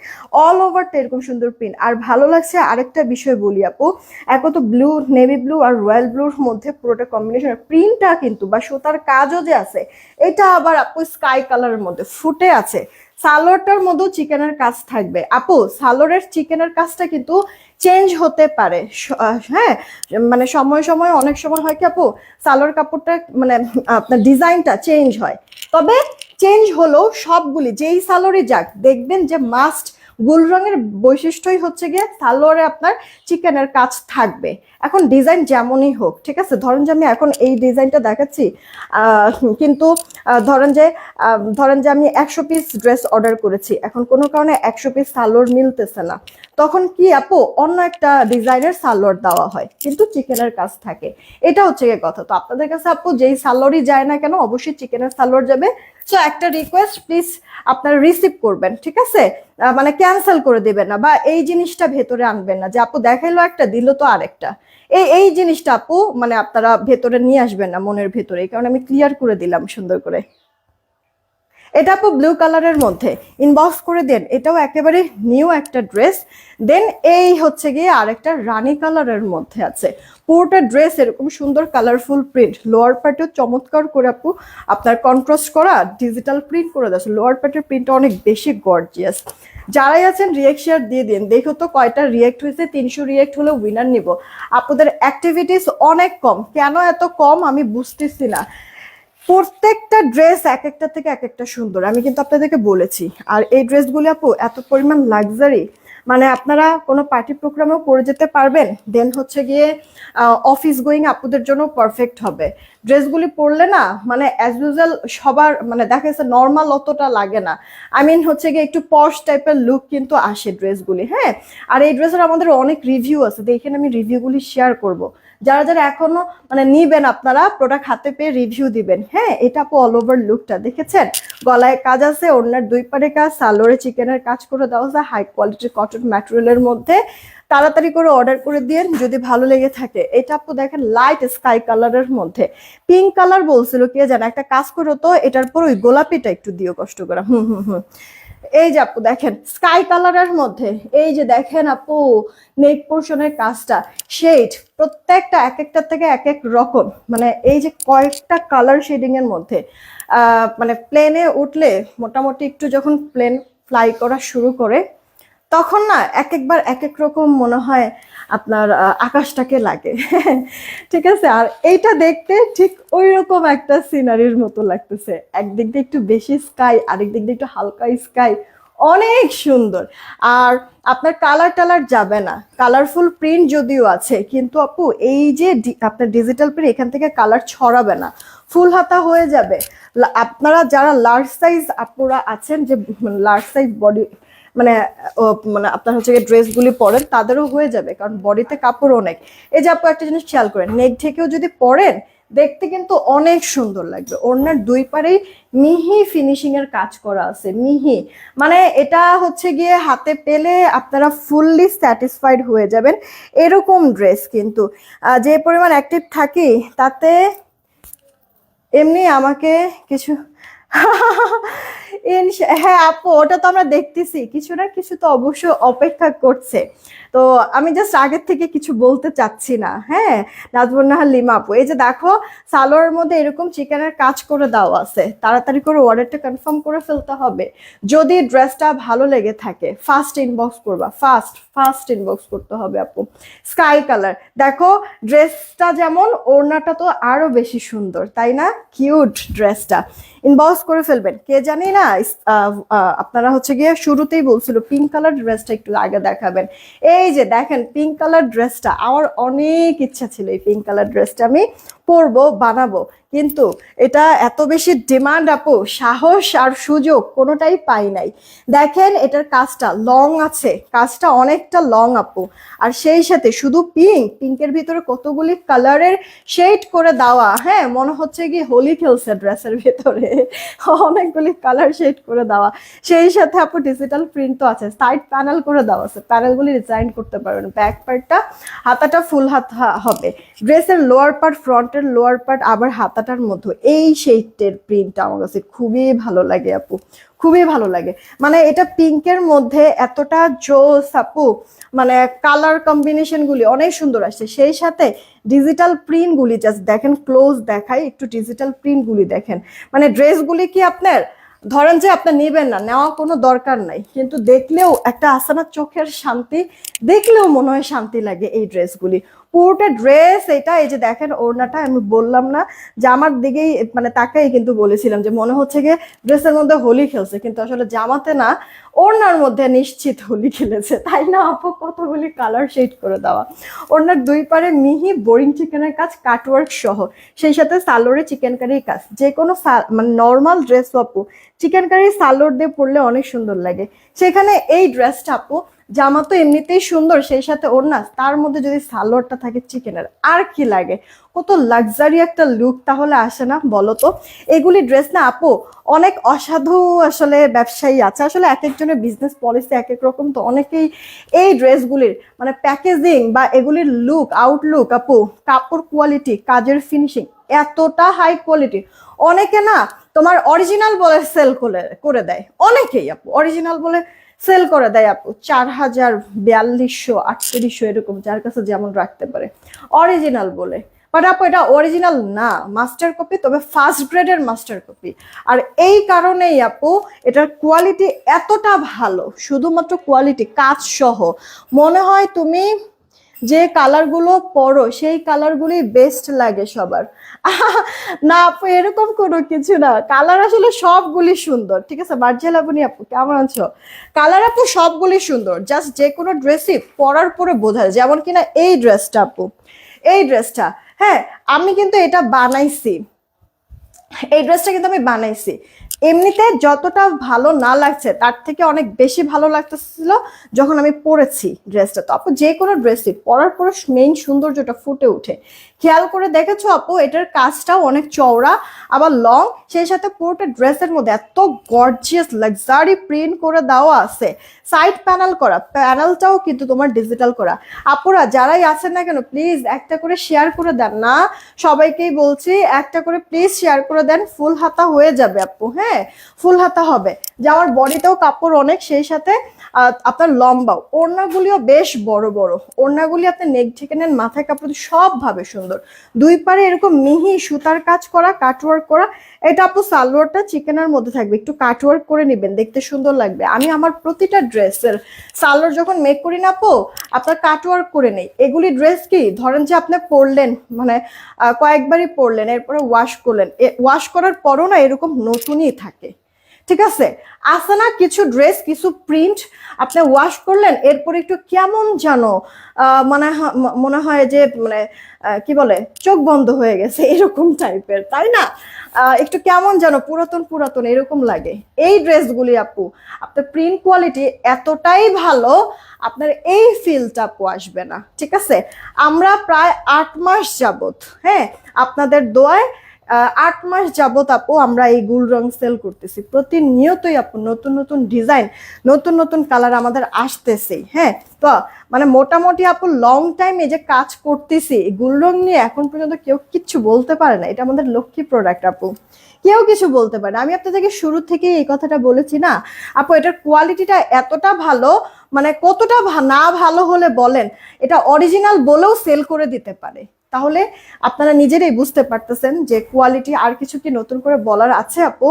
অল ওভারটা এরকম সুন্দর প্রিন্ট। আর ভালো লাগছে আরেকটা বিষয় বলি আপু, এখন তো ব্লু, নেভি ব্লু আর রয়্যাল ব্লুর মধ্যে পুরোটা কম্বিনেশন, প্রিন্টটা কিন্তু বা সুতার কাজও যে আছে এটা আবার আপু স্কাই কালারের মধ্যে ফুটে আছে। সালোয়ারটার মধ্যেও চিকেনের কাজ থাকবে আপু, সালোয়ারের চিকেনের কাজটা কিন্তু চেঞ্জ হতে পারে, হ্যাঁ মানে সময় সময় অনেক সময় হয় কি আপু সালোয়ার কাপড়টা মানে আপনার ডিজাইনটা চেঞ্জ হয়, তবে চেঞ্জ হলেও সবগুলি যেই সালোয়ারই যাক দেখবেন যে মাস্ট গুল রঙের বৈশিষ্ট্যই হচ্ছে গিয়ে সালোয়ারে আপনার চিকেনের কাজ থাকবে। এখন ডিজাইন যেমনই হোক, ঠিক আছে, ধরেন যে আমি এখন এই ডিজাইনটা দেখাচ্ছি, কিন্তু ধরেন যে আমি 100 পিস ড্রেস অর্ডার করেছি, এখন কোনো কারণে 100 পিস সালোয়ার মিলতেছে না, তখন কি আপু অন্য একটা ডিজাইনের সালোয়ার দেওয়া হয় কিন্তু চিকেনের কাজ থাকে, এটা হচ্ছে গিয়ে কথা। তো আপনাদের কাছে আপু যেই সালোয়ারই যায় না কেন অবশ্যই চিকেনের সালোয়ার যাবে। সো একটা রিকোয়েস্ট, প্লিজ আপনারা রিসিভ করবেন, ঠিক আছে, মানে ক্যান্সেল করে দেবেন না বা এই জিনিসটা ভেতরে আনবেন না যে আপু দেখাইলো একটা দিল তো আরেকটা, এই জিনিসটা আপু মানে আপনারা ভেতরে নিয়ে আসবেন না মনের ভেতরে, এই কারণে আমি ক্লিয়ার করে দিলাম সুন্দর করে। এটা আপু ব্লু কালারের মধ্যে ইনবক্স করে দেন, এটাও একেবারে নিউ একটা ড্রেস। দেন এই হচ্ছে গিয়ে আরেকটা রানী কালারের মধ্যে আছে, পুরোটা ড্রেস এরকম সুন্দর কালারফুল প্রিন্ট, লোয়ার পার্টেও চমৎকার করে আপু আপনার কন্ট্রাস্ট করা ডিজিটাল প্রিন্ট করে দিয়েছে, লোয়ার পার্টের প্রিন্টটা অনেক বেশি গর্জিয়াস। যারাই আছেন রিয়েক্ট শেয়ার দিয়ে দিন, দেখো তো কয়টা রিয়েক্ট হয়েছে, 300 রিয়েক্ট হলে উইনার নিব। আপনাদের অ্যাক্টিভিটিস অনেক কম, কেন এত কম আমি বুঝতেছি না, প্রত্যেকটা ড্রেস এক একটা থেকে এক একটা সুন্দর, আমি কিন্তু আপনাদেরকে বলেছি। আর এই ড্রেসগুলি আপু এত পরিমাণ লাক্সারি, মানে আপনারা কোনো পার্টি প্রোগ্রামেও পরে যেতে পারবেন, দেন হচ্ছে গিয়ে অফিস গোয়িং আপুদের জন্য পারফেক্ট হবে। ড্রেসগুলি পরলে না মানে অ্যাজ ইউজুয়াল সবার মানে দেখা যাচ্ছে নর্মাল অতটা লাগে না, আই মিন হচ্ছে গিয়ে একটু পশ টাইপের লুক কিন্তু আসে ড্রেসগুলি, হ্যাঁ। আর এই ড্রেসের আমাদের অনেক রিভিউ আছে, দেখেন আমি রিভিউগুলি শেয়ার করব, যারা যারা এখনো মানে নিবেন আপনারা প্রোডাক্ট হাতে পেয়ে রিভিউ দিবেন, হ্যাঁ। এটা আপু অল ওভার লুকটা দেখেছেন, গলায় কাজ আছে, ওড়নার দুই পাড়ে কাজ, সালোয়ারে চিকেনের কাজ করে দেওয়া আছে হাই কোয়ালিটির কটন ম্যাটেরিয়ালের মধ্যে। তাড়াতাড়ি করে অর্ডার করে দিয়েন যদি ভালো লেগে থাকে। এটা আপু দেখেন লাইট স্কাই কালারের মধ্যে, পিঙ্ক কালার বলছিল কে জানে, একটা কাজ করো তো এটার পর ওই গোলাপিটা একটু দিও কষ্ট করে, এই যে আপু দেখেন স্কাই কালারের মধ্যে, এই যে দেখেন আপু নেক পোর্শনের কাজটা, শেড প্রত্যেকটা এক একটা থেকে এক এক রকম, মানে এই যে কয়েকটা কালার শেডিং এর মধ্যে মানে প্লেনে উঠলে মোটামুটি একটু যখন প্লেন ফ্লাই করা শুরু করে তখন না এক একবার এক এক রকম মনে হয় আপনার আকাশটাকে লাগে ঠিক আছে। আর এইটা দেখতে ঠিক ওই রকম একটা সিনারির মতো লাগতেছে, একদিক দিয়ে একটু বেশি স্কাই, আরেক দিক দিয়ে একটু হালকা স্কাই, অনেক সুন্দর। আর আপনার কালার টালার যাবে না, কালারফুল প্রিন্ট যদিও আছে কিন্তু আপু এই যে আপনার ডিজিটাল প্রিন্ট এখান থেকে কালার ছড়াবে না, ফুল হাতা হয়ে যাবে। আপনারা যারা লার্জ সাইজ আপুরা আছেন, যে লার্জ সাইজ বডি মানে মানে আপনার হচ্ছে ড্রেসগুলি পরেন তাদেরও হয়ে যাবে, কারণ বডিতে কাপড় অনেক। এই যে আপু একটা জিনিস খেয়াল করেন, নেক ঢেকেও যদি পরেন দেখতে কিন্তু অনেক সুন্দর লাগবে। ওড়নার দুই পারেই মিহি ফিনিশিং এর কাজ করা আছে, মিহি, মানে এটা হচ্ছে গিয়ে হাতে পেলে আপনারা ফুললি স্যাটিসফাইড হয়ে যাবেন। এরকম ড্রেস কিন্তু যে পরিমাণ অ্যাক্টিভ থাকি তাতে এমনি আমাকে কিছু হ্যাঁ আপু ওটা তো আমরা দেখতেছি, কিছু না কিছু তো অবশ্যই অপেক্ষা করছে। তো আমি জাস্ট আগের থেকে কিছু বলতে চাচ্ছি না, হ্যাঁ। নাজবুন্নাহার লিমা আপু এই যে দেখো সালোয়ারের মধ্যে এরকম চিকেনের কাজ করে দেওয়া আছে, তাড়াতাড়ি করে অর্ডারটা কনফার্ম করে ফেলতে হবে। যদি ড্রেসটা ভালো লেগে থাকে ফার্স্ট ইনবক্স করবা, ফার্স্ট ইনবক্স করতে হবে আপু। স্কাই কালার দেখো, ড্রেসটা যেমন ওড়নাটা তো আরো বেশি সুন্দর তাই না, কিউট ড্রেসটা, ইনবক্স করে ফেলবেন। কে জানি না আপনারা হচ্ছে গিয়ে শুরুতেই বলছিল পিঙ্ক কালার ড্রেসটা একটু আগে দেখাবেন, এই যে দেখেন পিঙ্ক কালার ড্রেসটা, আমার অনেক ইচ্ছা ছিল এই পিঙ্ক কালার ড্রেসটা আমি পরবো বানাবো, কিন্তু এটা এত বেশি ডিমান্ড আপু, সাহস আর সুযোগ কোনোটাই পাই নাই। দেখেন এটার কাজটা লং আছে, কাজটা অনেকটা লং আপু, আর সেই সাথে শুধু পিঙ্কের ভিতরে কতগুলি কালারের শেড করে দেওয়া, হ্যাঁ মনে হচ্ছে কি হোলি খেলছে ড্রেসের ভিতরে অনেকগুলি কালার শেড করে দেওয়া, সেই সাথে আপু ডিজিটাল প্রিন্ট তো আছে, সাইড প্যানেল করে দেওয়া আছে, প্যানেলগুলি ডিজাইন করতে পারবেন। ব্যাক পার্টটা হাতাটা ফুল হাতা হবে, ড্রেসের লোয়ার পার্ট ফ্রন্টের লোয়ার পার্ট আবার হাতাটার মধ্যে এই শেডের প্রিন্টটা আমার কাছে খুবই ভালো লাগে আপু, খুবই ভালো লাগে। মানে এটা পিঙ্কের মধ্যে এতটা জোস আপু, মানে কালার কম্বিনেশন গুলি অনেক সুন্দর আসছে, সেই সাথে ডিজিটাল প্রিন্ট গুলি জাস্ট দেখেন, ক্লোজ দেখাই একটু, ডিজিটাল প্রিন্ট গুলি দেখেন। মানে ড্রেসগুলি কি আপনার ধরেন যে আপনার নেবেন না, নেওয়া কোনো দরকার নাই, কিন্তু দেখলেও একটা আসানা চোখের শান্তি, দেখলেও মনে হয় শান্তি লাগে এই ড্রেসগুলি। পুরোটা ড্রেস এটা, এই যে দেখেন ওড়নাটা, আমি বললাম না জামার দিকেই মানে তাকাই কিন্তু বলেছিলাম যে মনে হচ্ছে গিয়ে ড্রেসের মধ্যে হোলি খেলছে, কিন্তু আসলে জামাতে না ওড়নার মধ্যে নিশ্চিত হোলি খেলেছে, তাই না আপু? কতগুলি কালার শেড করে দেওয়া, ওড়নার দুই পারে মিহি বোরিং চিকেনের কাজ কাটওয়ার্ক সহ, সেই সাথে সালোয়ারে চিকেন কারির কাজ। যে কোনো মানে নর্মাল ড্রেস আপু চিকেন কারি সালোয়ার দিয়ে পরলে অনেক সুন্দর লাগে, সেখানে এই ড্রেসটা আপু জামা তো এমনিতেই সুন্দর, সেই সাথে ওড়না, তার মধ্যে যদি সালোয়ারটা থাকে চিকেনের, আর কি লাগে? কত লাক্সারি একটা লুক তাহলে আসে না বলো তো? এগুলি ড্রেস না আপু অনেক অসাধু আসলে ব্যবসায়ী আছে, আসলে এক একজনের বিজনেস পলিসি এক এক রকম, তো অনেকেই এই ড্রেসগুলির মানে প্যাকেজিং বা এগুলির লুক আউটলুক আপু, কাপড় কোয়ালিটি, কাজের ফিনিশিং এতটা হাই কোয়ালিটি, অনেকে না তোমার অরিজিনাল বলে সেল করে দেয়, অনেকেই আপু অরিজিনাল বলে সেল করে দেয় আপু 4000, 4200, 3800 এরকম, যার কাছে যেমন রাখতে পারে অরিজিনাল বলে। বাট আপু এটা অরিজিনাল না, মাস্টার কপি, তবে ফার্স্ট গ্রেডের মাস্টার কপি। আর এই কারণেই আপু এটার কোয়ালিটি এতটা ভালো, শুধুমাত্র কোয়ালিটি, কাজ সহ মনে হয় তুমি যে কালারগুলো পরো সেই কালারগুলি বেস্ট লাগে সবার। না আপু এরকম কোনো কিছু না, কালার আসলে সবগুলি সুন্দর, ঠিক আছে? মার্জিয়াল আপনি আপু কেমন আছো? কালার আপু সবগুলি সুন্দর, জাস্ট যে কোনো ড্রেসই পরার পরে বোঝা যায়, যেমন কিনা এই ড্রেসটা আপু, এই ড্রেসটা, হ্যাঁ আমি কিন্তু এটা বানাইছি, এই ড্রেসটা কিন্তু আমি বানাইছি, এমনিতে যতটা ভালো না লাগছে তার থেকে অনেক বেশি ভালো লাগতেছিল যখন আমি পরেছি ড্রেসটা। তো আপু যে কোনো ড্রেসই পরার পরে মেইন সৌন্দর্যটা ফুটে উঠে, খেয়াল করে দেখেছো আপু এটার কাজটাও অনেক চওড়া আবার লং, সেই সাথে পুরোটা ড্রেসের মধ্যে এত গর্জিয়াস লাক্সারি প্রিন্ট করে দেওয়া আছে, সাইড প্যানেল করা, প্যানেলটাও কিন্তু তোমার ডিজিটাল করা। আপুরা যারাই আছেন না কেন প্লিজ একটা করে শেয়ার করে দেন না, সবাইকেই বলছি একটা করে প্লিজ শেয়ার করে দেন, ফুল হাতা হয়ে যাবে আপু, হ্যাঁ ফুল হাতা হবে, যে আমার বডিতেও কাপড় অনেক, সেই সাথে আপনার লম্বাও, ওড়নাগুলিও বেশ বড় বড়, ওড়নাগুলি আপনি নেক ঢেকে নেন, মাথায় কাপড় সব ভাবে সুন্দর, দুই পারে এরকম মিহি সুতার কাজ করা, কাটওয়ার্ক করা। এটা আপু সালোয়ারটা চিকেনের মধ্যে থাকবে, একটু কাটওয়ার্ক করে নেবেন, দেখতে সুন্দর লাগবে। আমি আমার প্রতিটা ড্রেসের সালোয়ার যখন মেক করি না আপু আপনার কাটওয়ার্ক করে নেই। এগুলি ড্রেস কি ধরেন যে আপনি পরলেন, মানে কয়েকবারই পরলেন, এরপরে ওয়াশ করলেন, ওয়াশ করার পরও না এরকম নতুনই থাকে, ঠিক আছে? আছে না কিছু ড্রেস, কিছু প্রিন্ট আপনি ওয়াশ করলেন এরপরে একটু কেমন জানো মনে হয় যে মানে কি বলে চোখ বন্ধ হয়ে গেছে এরকম টাইপের, তাই না? একটু কেমন যেন পুরাতন পুরাতন এরকম লাগে। এই ড্রেসগুলি আপু আপনার প্রিন্ট কোয়ালিটি এতটাই ভালো, আপনার এই ফিলটা আপু আসবে না, ঠিক আছে? আমরা প্রায় 8 মাস যাবত, হ্যাঁ আপনাদের দোয়ায় 8 মাস যাবত আপু আমরা এই গুল রং সেল করতেছি, প্রতিনিয়তই আপু নতুন নতুন ডিজাইন, নতুন নতুন কালার আমাদের আসতেছে, হ্যাঁ। তো মানে মোটামুটি আপু লং টাইম এই যে কাজ করতেছি গুল রং নিয়ে, এখন পর্যন্ত কেউ কিচ্ছু বলতে পারে না, এটা আমাদের লক্ষ্মী প্রোডাক্ট আপু, কেউ কিছু বলতে পারে না। আমি আপনাদেরকে শুরু থেকে এই কথাটা বলেছি না আপু, এটার কোয়ালিটিটা এতটা ভালো, মানে কতটা না ভালো হলে বলেন এটা অরিজিনাল বলেও সেল করে দিতে পারে, তাহলে আপনারা নিজেরাই বুঝতে পারতেছেন যে কোয়ালিটি। আর কিছু কি নতুন করে বলার আছে আপু?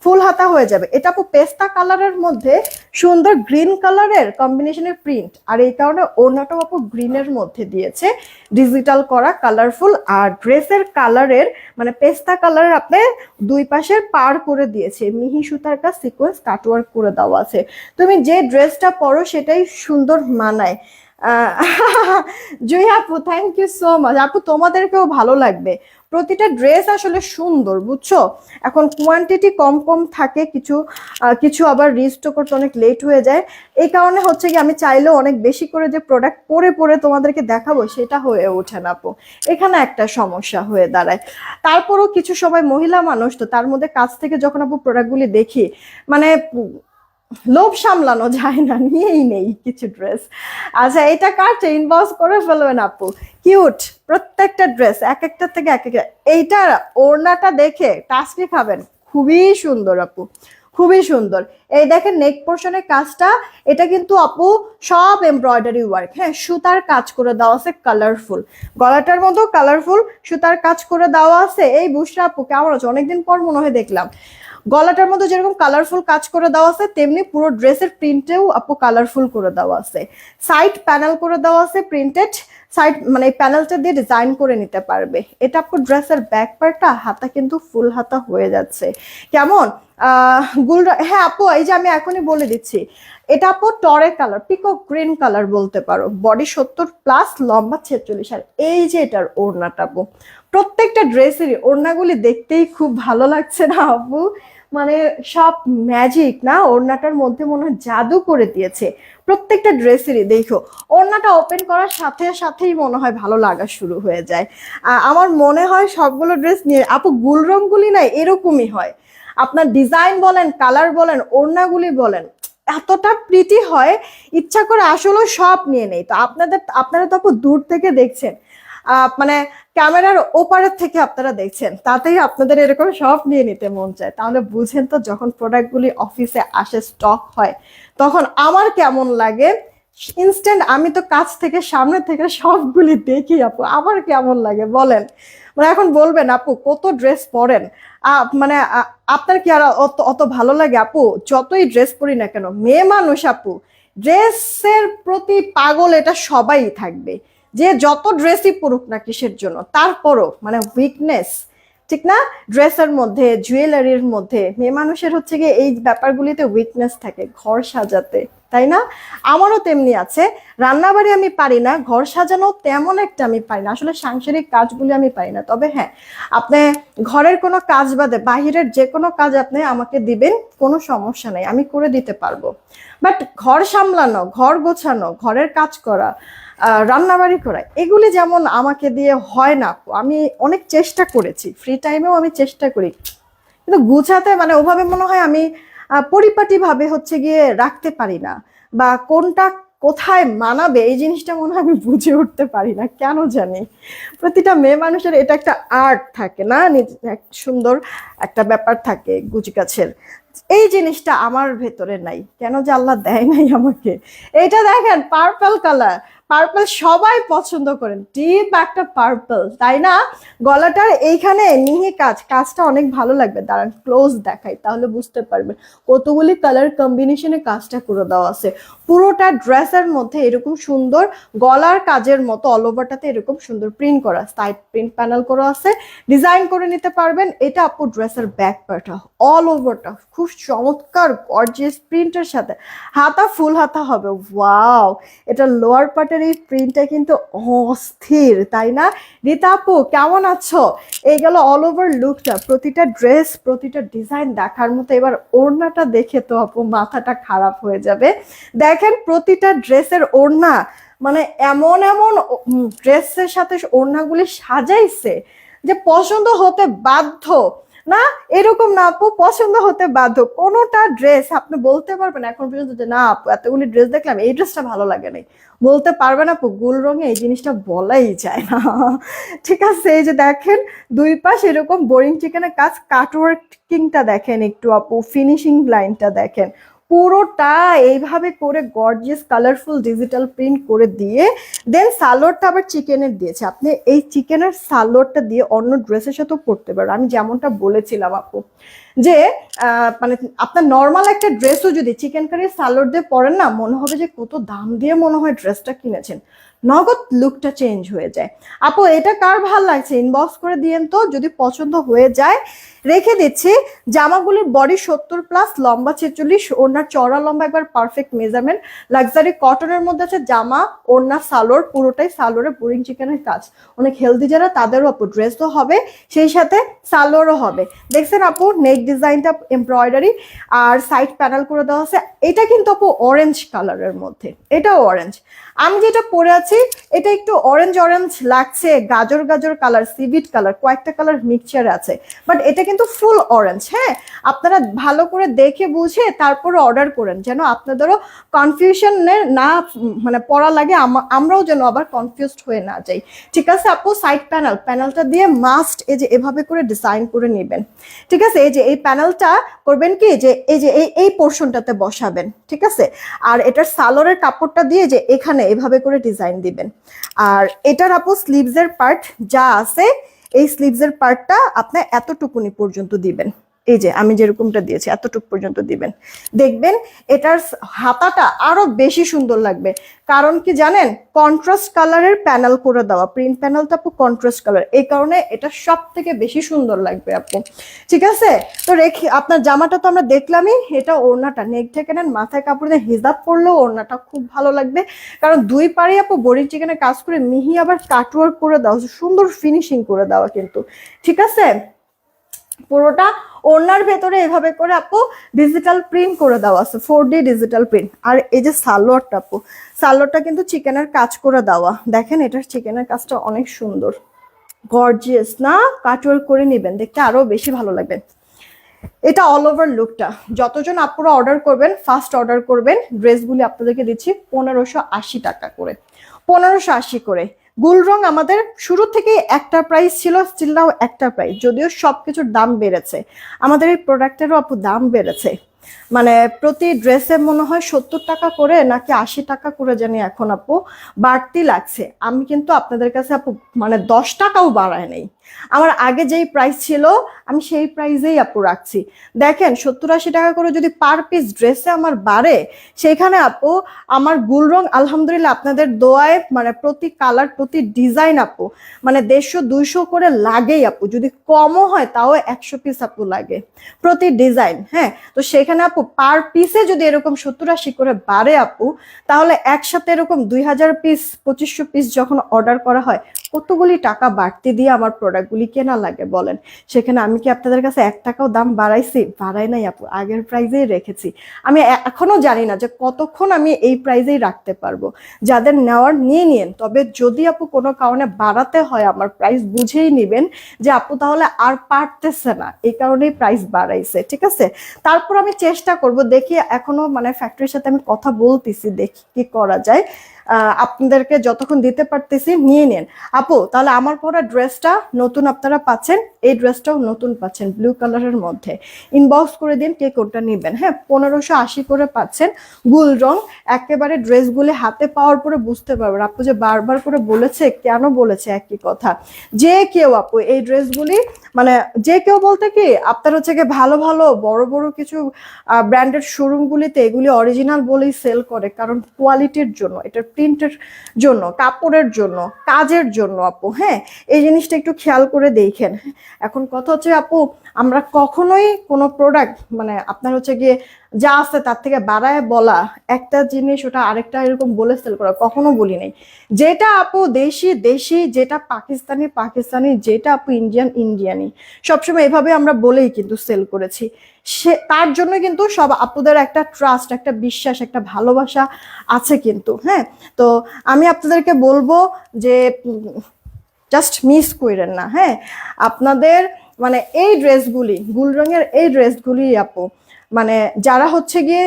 ফুল হাতা হয়ে যাবে, এটা আপু পেস্তা কালারের মধ্যে সুন্দর গ্রিন কালারের কম্বিনেশনের প্রিন্ট, আর এই কারণে ওড়নাটাও আপু গ্রিনের মধ্যে দিয়েছে, ডিজিটাল করা কালারফুল। আর ড্রেসের কালারের মানে পেস্তা কালারের আপনি দুই পাশের পার করে দিয়েছে, মিহি সুতার কাজ সিকোয়েন্স কাটওয়ার্ক করে দেওয়া আছে, তুমি যে ড্রেসটা পরো সেটাই সুন্দর মানায়। আহ, জুই আপু থ্যাংক ইউ সো মাচ আপু, তোমাদেরকেও ভালো লাগবে। প্রতিটা ড্রেস আসলে সুন্দর, বুঝছো? এখন কোয়ান্টিটি কম কম থাকে, কিছু কিছু আবার রিস্টক করতে অনেক লেট হয়ে যায়। এই কারণে হচ্ছে কি আমি চাইলেও অনেক বেশি করে যে প্রোডাক্ট পরে পরে তোমাদেরকে দেখাবো সেটা হয়ে ওঠে না আপু, এখানে একটা সমস্যা হয়ে দাঁড়ায়। তারপরও কিছু সময় মহিলা মানুষ তো, তার মধ্যে কাছ থেকে যখন আপু প্রোডাক্টগুলি দেখি, মানে লোভ সামলানো যায় না, নিয়েই নেই কিছু ড্রেস। আচ্ছা এটা কাটে ইনবক্স করে ফেলবেন আপু, কিউট প্রত্যেকটা ড্রেস, এক একটা থেকে এক একটা। এইটার ওড়নাটা দেখে টাসকি খাবেন, খুবই সুন্দর আপু, খুবই সুন্দর। এই দেখেন নেক পোর্শনের কাজটা, এটা কিন্তু আপু সব এমব্রয়ডারি ওয়ার্ক, হ্যাঁ সুতার কাজ করে দেওয়া আছে কালারফুল, গলাটার মধ্যেও কালারফুল সুতার কাজ করে দেওয়া আছে। এই বুশরা আপু কেমন আছে, অনেকদিন পর মনে হয় দেখলাম। গলাটার মধ্যে যেরকম কালারফুল কাজ করে দেওয়া আছে, তেমনি পুরো ড্রেসের প্রিন্টেও আপু কালারফুল করে দেওয়া আছে। সাইড প্যানেল করে দেওয়া আছে প্রিন্টেড, সাইড মানে এই প্যানেলটা দিয়ে ডিজাইন করে নিতে পারবে। এটা আপু ড্রেসের ব্যাক পার্টটা, হাতা কিন্তু ফুল হাতা হয়ে যাচ্ছে। কেমন হ্যাঁ আপু এই যে আমি এখনই বলে দিচ্ছি, এটা আপু টরে কালার, পিকক গ্রিন কালার বলতে পারো, বডি 70+, লম্বা 46। আর এই যে এটার ওড়নাটা আপু, প্রত্যেকটা ড্রেসেরই ওড়নাগুলি দেখতেই খুব ভালো লাগছে না আপু, মানে সব ম্যাজিক না, ওড়নাটার মধ্যে মনে হয় জাদু করে দিয়েছে। প্রত্যেকটা ড্রেসেরই দেখো, ওড়নাটা ওপেন করার সাথে সাথেই মনে হয় ভালো লাগা শুরু হয়ে যায়। আমার মনে হয় সবগুলো ড্রেস নিয়ে আপু গুল রঙগুলি না এরকমই হয়, আপনার ডিজাইন বলেন, কালার বলেন, ওড়নাগুলি বলেন, এতটা প্রিটি হয়, ইচ্ছা করে আসলে সব নিয়ে নেই। তো আপনারা তো আপু দূর থেকে দেখছেন, মানে ক্যামেরার ওপারের থেকে আপনারা দেখছেন, তাতেই আপনাদের এরকম সব নিয়ে নিতে মন চায়। তাহলে বুঝেন তো যখন প্রোডাক্টগুলি অফিসে আসে, স্টক হয়, তখন আমার কেমন লাগে। ইনস্ট্যান্ট আমি তো কাছ থেকে সামনে থেকে সবগুলি দেখি আপু, আমার কেমন লাগে বলেন। মানে এখন বলবেন আপু কত ড্রেস পরেন, মানে আপনার কি আর অত অত ভালো লাগে আপু? যতই ড্রেস পরি না কেন, মেয়ে মানুষ আপু, ড্রেসের প্রতি পাগল এটা সবাই থাকবে, যে যত ড্রেসই পরুক না কিসের জন্য, তারপরও মানে উইকনেস, ঠিক না? ড্রেসের মধ্যে, জুয়েলারির মধ্যে মেয়ে মানুষের হচ্ছে গিয়ে এই ব্যাপারগুলিতে উইকনেস থাকে, ঘর সাজাতে, তাই না? আমারও তেমনি আছে। রান্নাবাড়ি আমি পারি না, ঘর সাজানো তেমন একটা আমি পারি না, আসলে সাংসারিক কাজগুলি আমি পারি না। তবে হ্যাঁ, আপনি ঘরের কোনো কাজ বাদে বাহিরের যে কোনো কাজ আপনি আমাকে দিবেন, কোনো সমস্যা নেই, আমি করে দিতে পারবো। বাট ঘর সামলানো, ঘর গোছানো, ঘরের কাজ করা, রান্নাবাড়ি করা, এগুলি যেমন আমাকে দিয়ে হয় না। আমি অনেক চেষ্টা করেছি, ফ্রি টাইমেও আমি চেষ্টা করি, কিন্তু গুছাতে মানে ওভাবে মনে হয় আমি পরিপাটি ভাবে হচ্ছে গিয়ে রাখতে পারি না, বা কোনটা কোথায় মানাবে এই জিনিসটা মনে হয় আমি বুঝে উঠতে পারি না, কেন জানি। প্রতিটা মেয়ে মানুষের এটা একটা আর্ট থাকে না, এক সুন্দর একটা ব্যাপার থাকে গুছগাছের, এই জিনিসটা আমার ভেতরে নাই, কেন যে আল্লাহ দেয় নাই আমাকে। এইটা দেখেন পার্পল কালার, পার্পল সবাই পছন্দ করেন, ডিপ একটা পার্পল, তাই না? গলাটার এইখানে মিহি কাজ, কাজটা অনেক ভালো লাগবে, দাঁড়ান ক্লোজ দেখাই তাহলে বুঝতে পারবেন কতগুলি কালার কম্বিনেশনে কাজটা করে দেওয়া আছে। পুরোটা ড্রেসের মধ্যে এরকম সুন্দর গলার কাজের মতো অল ওভারটাতে এরকম সুন্দর প্রিন্ট করা, সাইড প্রিন্ট প্যানেল করা আছে, ডিজাইন করে নিতে পারবেন। এটা আপু ড্রেসের ব্যাক পার্টটা, অল ওভারটা খুব চমৎকার গর্জিয়াস প্রিন্টের সাথে, হাতা ফুল হাতা হবে, ওয়াও। এটা লোয়ার পার্টের এই প্রিন্টটা কিন্তু অস্থির, তাই না? রীতা আপু কেমন আছো? এই গেল অল ওভার লুকটা, প্রতিটা ড্রেস, প্রতিটা ডিজাইন দেখার মতো। এবার ওড়নাটা দেখে তো আপু মাথাটা খারাপ হয়ে যাবে। দেখেন প্রতিটা ড্রেসের ওড়না, মানে এমন এমন ড্রেসের সাথে ওড়নাগুলি সাজাইছে যে পছন্দ হতে বাধ্য না, এরকম না আপু, পছন্দ হতে বাধ্য। কোনোটা ড্রেস আপনি বলতে পারবেন এখন পর্যন্ত যে না আপু এতগুলি ড্রেস দেখলাম এই ড্রেসটা ভালো লাগে নাই, বলতে পারবেন আপু? গুল রঙে এই জিনিসটা বলাই যায় না। ঠিক আছে, এই যে দেখেন দুই পাশ এরকম বোরিং চিকেনের কাজ, কাটওয়ার্কিংটা দেখেন একটু আপু, ফিনিশিং লাইনটা দেখেন, পুরোটা এইভাবে করে গর্জিয়াস কালারফুল ডিজিটাল প্রিন্ট করে দিয়ে দেন সালোয়ারটা আবার চিকেনের দিয়েছে। আপনি এই চিকেনের সালোয়ারটা দিয়ে অন্য ড্রেসের সাথেও পরতে পারবেন। আমি যেমনটা বলেছিলাম আপু যে মানে আপনার নর্মাল একটা ড্রেসও যদি চিকেন কারির সালোয়ার দিয়ে পরেন না, মনে হবে যে কত দাম দিয়ে মনে হয় ড্রেসটা কিনেছেন। নগদ লুকটা চেঞ্জ হয়ে যায়। আপু এটা কার ভাল লাগছে ইনবক্স করে দিয়েন তো, যদি পছন্দ হয়ে যায়। রেখে দিচ্ছি জামাগুলির বডি 70+, লম্বা 46, ওড়নার চড়া লম্বা একবার পারফেক্ট মেজারমেন্ট, লাক্সারি কটনের মধ্যে আছে জামা, ওড়না, সালোয়ার, পুরোটাই সালোয়ারে বোরিং চিকেনের কাজ। অনেক হেলদি যারা তাদেরও আপু ড্রেসও হবে, সেই সাথে সালোয়ারও হবে। দেখছেন আপু নেক ডিজাইনটা এমব্রয়ডারি আর সাইড প্যানেল করে দেওয়া আছে। এটা কিন্তু আপু অরেঞ্জ কালারের মধ্যে, এটাও অরেঞ্জ। আমি যেটা পরে আছি এটা একটু অরেঞ্জ অরেঞ্জ লাগছে, গাজর গাজর কালার, সিভিট কালার, কয়েকটা কালার মিক্সচার আছে, বাট এটা কিন্তু ফুল অরেঞ্জ। হ্যাঁ, আপনারা ভালো করে দেখে বুঝে তারপরে অর্ডার করেন, যেন আপনাদেরও কনফিউশনের না মানে পড়া লাগে, আমরাও যেন আবার কনফিউজড হয়ে না যাই। ঠিক আছে আপু, সাইড প্যানেলটা দিয়ে মাস্ট এই যে এভাবে করে ডিজাইন করে নেবেন। ঠিক আছে, এই যে এই প্যানেলটা করবেন কি, যে এই যে এই পোর্শনটাতে বসাবেন। ঠিক আছে, আর এটার সালোয়ারের কাপড়টা দিয়ে যে এখানে এভাবে করে ডিজাইন দিবেন। আর এটার আপু স্লিভসের পার্ট যা আছে, এই স্লিভসের পার্টটা আপনি এতটুকুনি পর্যন্ত দিবেন। এই যে আমি যেরকমটা দিয়েছি এতটুকু পর্যন্ত দিবেন। দেখবেন এটার হাতাটা আরো বেশি সুন্দর লাগবে। কারণ কি জানেন, কন্ট্রাস্ট কালারের প্যানেল করে দেওয়া, প্রিন্ট প্যানেলটা আপু কন্ট্রাস্ট কালার, এই কারণে এটা সব থেকে বেশি সুন্দর লাগবে আপু। ঠিক আছে, তো রেখে আপনার জামাটা তো আমরা দেখলামই, এটা ওড়নাটা নেক থেকে নেন, মাথায় কাপড় দিয়ে হিজাব পরলেও ওড়নাটা খুব ভালো লাগবে। কারণ দুই পাড়ে আপু বোরিং চিকেনের কাজ করে মিহি আবার কাটওয়ার্ক করে দেওয়া, সুন্দর ফিনিশিং করে দেওয়া কিন্তু। ঠিক আছে, পুরোটা ওড়নার ভেতরে এভাবে করে আপু ডিজিটাল প্রিন্ট করে দেওয়া আছে, 4D ডিজিটাল প্রিন্ট। আর এই যে সালোয়ারটা আপু, সালোয়ারটা কিন্তু চিকেনের কাজ করে দেওয়া। দেখেন এটার চিকেনের কাজটা অনেক সুন্দর, গর্জিয়াস না, কাটওয়ার্ক করে নেবেন, দেখতে আরো বেশি ভালো লাগবে। এটা অল ওভার লুকটা। যতজন আপুরা অর্ডার করবেন, ফার্স্ট অর্ডার করবেন, ড্রেসগুলি আপনাদেরকে দিচ্ছি 1580 টাকা করে, 1580 করে। গুল রং আমাদের শুরু থেকে একটা প্রাইস ছিল, স্টিল নাও একটা প্রাইস, যদিও সবকিছুর দাম বেড়েছে, আমাদের এই প্রোডাক্টেরও আপু দাম বেড়েছে। মানে প্রতি ড্রেসে মনে হয় 70 টাকা করে নাকি 80 টাকা করে জানি এখন আপু বাড়তি লাগছে। আমি কিন্তু আপনাদের কাছে আপু মানে 10 টাকাও বাড়ায় নেই, আমার আগে যেই প্রাইস ছিল আমি সেই প্রাইসেই আপু রাখছি। দেখেন 70-80 টাকা করে যদি পার পিস ড্রেসে আমার বাড়ে, সেখানে আপু আমার গুল রং আলহামদুলিল্লাহ আপনাদের দোয়ায় মানে প্রতি কালার প্রতি ডিজাইন আপু মানে 150-200 করে লাগেই আপু, যদি কমও হয় তাও 100 পিস আপু লাগে প্রতি ডিজাইন। হ্যাঁ, তো সেখানে আপু পার পিসে যদি এরকম 70-80 করে বাড়ে আপু, তাহলে একসাথে এরকম 2000 পিস 2500 পিস যখন অর্ডার করা হয়, কতগুলি টাকা বাড়তি দিয়ে আমার প্রোডাক্টগুলি কেনা লাগে বলেন। সেখানে আমি কি আপনাদের কাছে 1 টাকাও দাম বাড়াইছি? বাড়াই নাই আপু, আগের প্রাইজেই রেখেছি। আমি এখনো জানি না যে কতক্ষণ আমি এই প্রাইজেই রাখতে পারবো। যাদের নেওয়ার নিয়ে নিন, তবে যদি আপু কোনো কারণে বাড়াতে হয় আমার প্রাইস বুঝেই নিবেন যে আপু তাহলে আর পারতেছে না, এই কারণেই প্রাইস বাড়াইছে। ঠিক আছে, তারপর আমি চেষ্টা করব, দেখি এখনো মানে ফ্যাক্টরির সাথে আমি কথা বলতেছি, দেখি কি করা যায়। আপনাদেরকে যতক্ষণ দিতে পারতেছি নিয়ে নেন আপু। তাহলে আমার পরা ড্রেসটা নতুন আপনারা পাচ্ছেন, এই ড্রেসটাও নতুন পাচ্ছেন ব্লু কালারের মধ্যে। ইনবক্স করে দিন কে কোনটা নেবেন। হ্যাঁ, 1580 করে পাচ্ছেন গুল রং। একেবারে ড্রেসগুলি হাতে পাওয়ার পরে বুঝতে পারবেন আপু যে বারবার করে বলেছে, কেন বলেছে একই কথা। যে কেউ আপু এই ড্রেসগুলি মানে যে কেউ বলতে কি আপনার হচ্ছে গিয়ে ভালো ভালো বড় বড় কিছু ব্র্যান্ডেড শোরুমগুলিতে এগুলি অরিজিনাল বলেই সেল করে, কারণ কোয়ালিটির জন্য, এটার প্রিন্টের জন্য, কাপড়ের জন্য, কাজের জন্য আপু। হ্যাঁ, এই জিনিসটা একটু খেয়াল করে দেখেন। এখন কথা হচ্ছে আপু আমরা কখনোই কোনো প্রোডাক্ট মানে আপনার হচ্ছে গিয়ে যা আছে তার থেকে বাড়ায় বলা একটা জিনিস, ওটা আরেকটা এরকম বলে সেল করা কখনো বলি নাই। যেটা আপু দেশি দেশি, যেটা পাকিস্তানি পাকিস্তানি, যেটা আপু ইন্ডিয়ান ইন্ডিয়ানি, সবসময় এভাবে আমরা বলেই কিন্তু সেল করেছি। সে তার জন্য কিন্তু সব আপুদের একটা ট্রাস্ট, একটা বিশ্বাস, একটা ভালোবাসা আছে কিন্তু। হ্যাঁ, তো আমি আপনাদেরকে বলবো যে জাস্ট মিস করেন না। হ্যাঁ, আপনাদের মানে এই ড্রেসগুলি গুল রঙের এই ড্রেসগুলি আপু মানে যারা হচ্ছে গিয়ে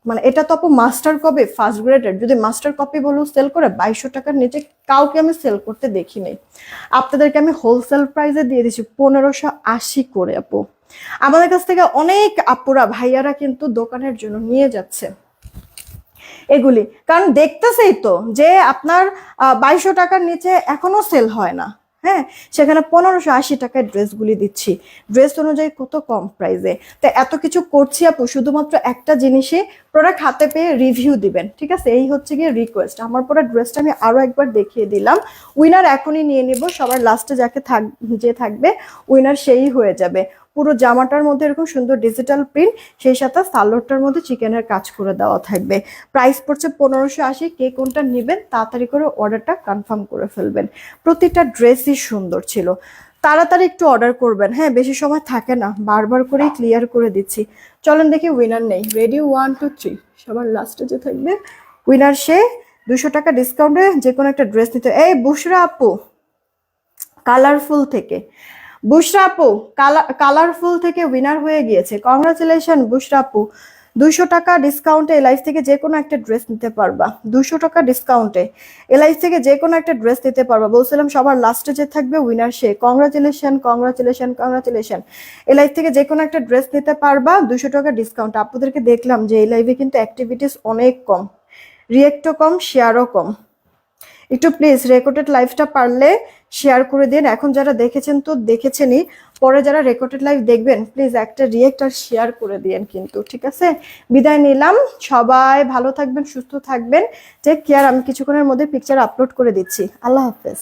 মানে এটা তো আপু মাস্টার কপি ফার্স্ট গ্রেডের, যদি মাস্টার কপি বলেও সেল করে 2200 টাকার নিচে কাউকে আমি সেল করতে দেখি নাই। আপনাদেরকে আমি হোলসেল প্রাইসে দিয়ে দিচ্ছি 1580 করে আপু। আমাদের কাছ থেকে অনেক আপুরা ভাইয়ারা কিন্তু দোকানের জন্য নিয়ে যাচ্ছে এগুলি, কারণ দেখতেছেই তো যে আপনার 2200 টাকার নিচে এখনো সেল হয় না। হ্যাঁ, সেখানে 1580 টাকায় ড্রেসগুলি দিচ্ছি। ড্রেস অনুযায়ী কত কম প্রাইসে। তো এত কিছু করছি আপু শুধুমাত্র একটা জিনিসে প্রোডাক্ট হাতে পেয়ে রিভিউ দিবেন, ঠিক আছে? এই হচ্ছে গিয়ে রিকোয়েস্ট। আমার পরে ড্রেসটা আমি আরো একবার দেখিয়ে দিলাম। উইনার এখনই নিয়ে নিব, সবার লাস্টে যে থাকবে উইনার সেই হয়ে যাবে। পুরো জামাটার মধ্যে এরকম সুন্দর ডিজিটাল প্রিন্ট, সেই সাথে সালোয়ারটার মধ্যে চিকেনের কাজ করে দেওয়া থাকবে। প্রাইস পড়ছে 1580। কে কোনটা নেবেন তাড়াতাড়ি করে অর্ডারটা কনফার্ম করে ফেলবেন। প্রতিটা ড্রেসই সুন্দর ছিল। তাড়াতাড়ি একটু অর্ডার করবেন, হ্যাঁ বেশি সময় থাকে না, বারবার করেই ক্লিয়ার করে দিচ্ছি। চলেন দেখি উইনার নেই। রেডি, 1 2 3। সবার লাস্টে যে থাকবে উইনার সে। 200 টাকা ডিসকাউন্টে যে কোনো একটা ড্রেস নিতে। এই বুশরা আপু কালারফুল থেকে, বুশরা আপু কালারফুল থেকে উইনার হয়ে গিয়েছে। কংগ্রাচুলেশন বুশরা আপু। 200 টাকা ডিসকাউন্টে এলাইফ থেকে যে কোনো একটা ড্রেস নিতে পারবা। 200 টাকা ডিসকাউন্টে এলাইফ থেকে যে কোনো একটা ড্রেস নিতে পারবা। বলছিলাম সবার লাস্টে যে থাকবে উইনার সে। Congratulation congratulation congratulation. এলাইফ থেকে যে কোনো একটা ড্রেস নিতে পারবা 200 টাকা ডিসকাউন্ট। আপনাদেরকে দেখলাম যে এই লাইভে কিন্তু অ্যাক্টিভিটিস অনেক কম, রিয়েক্টও কম, শেয়ারও কম। একটু প্লিজ রেকর্ডেড লাইভটা পারলে শেয়ার করে দিন। এখন যারা দেখেছেন তো দেখেছেনই, পরে যারা রেকর্ডেড লাইভ দেখবেন প্লিজ একটা রিয়েক্ট আর শেয়ার করে দিন কিন্তু, ঠিক আছে? বিদায় নিলাম, সবাই ভালো থাকবেন, সুস্থ থাকবেন, টেক কেয়ার। আমি কিছুক্ষণের মধ্যে পিকচার আপলোড করে দিচ্ছি। আল্লাহ হাফেজ।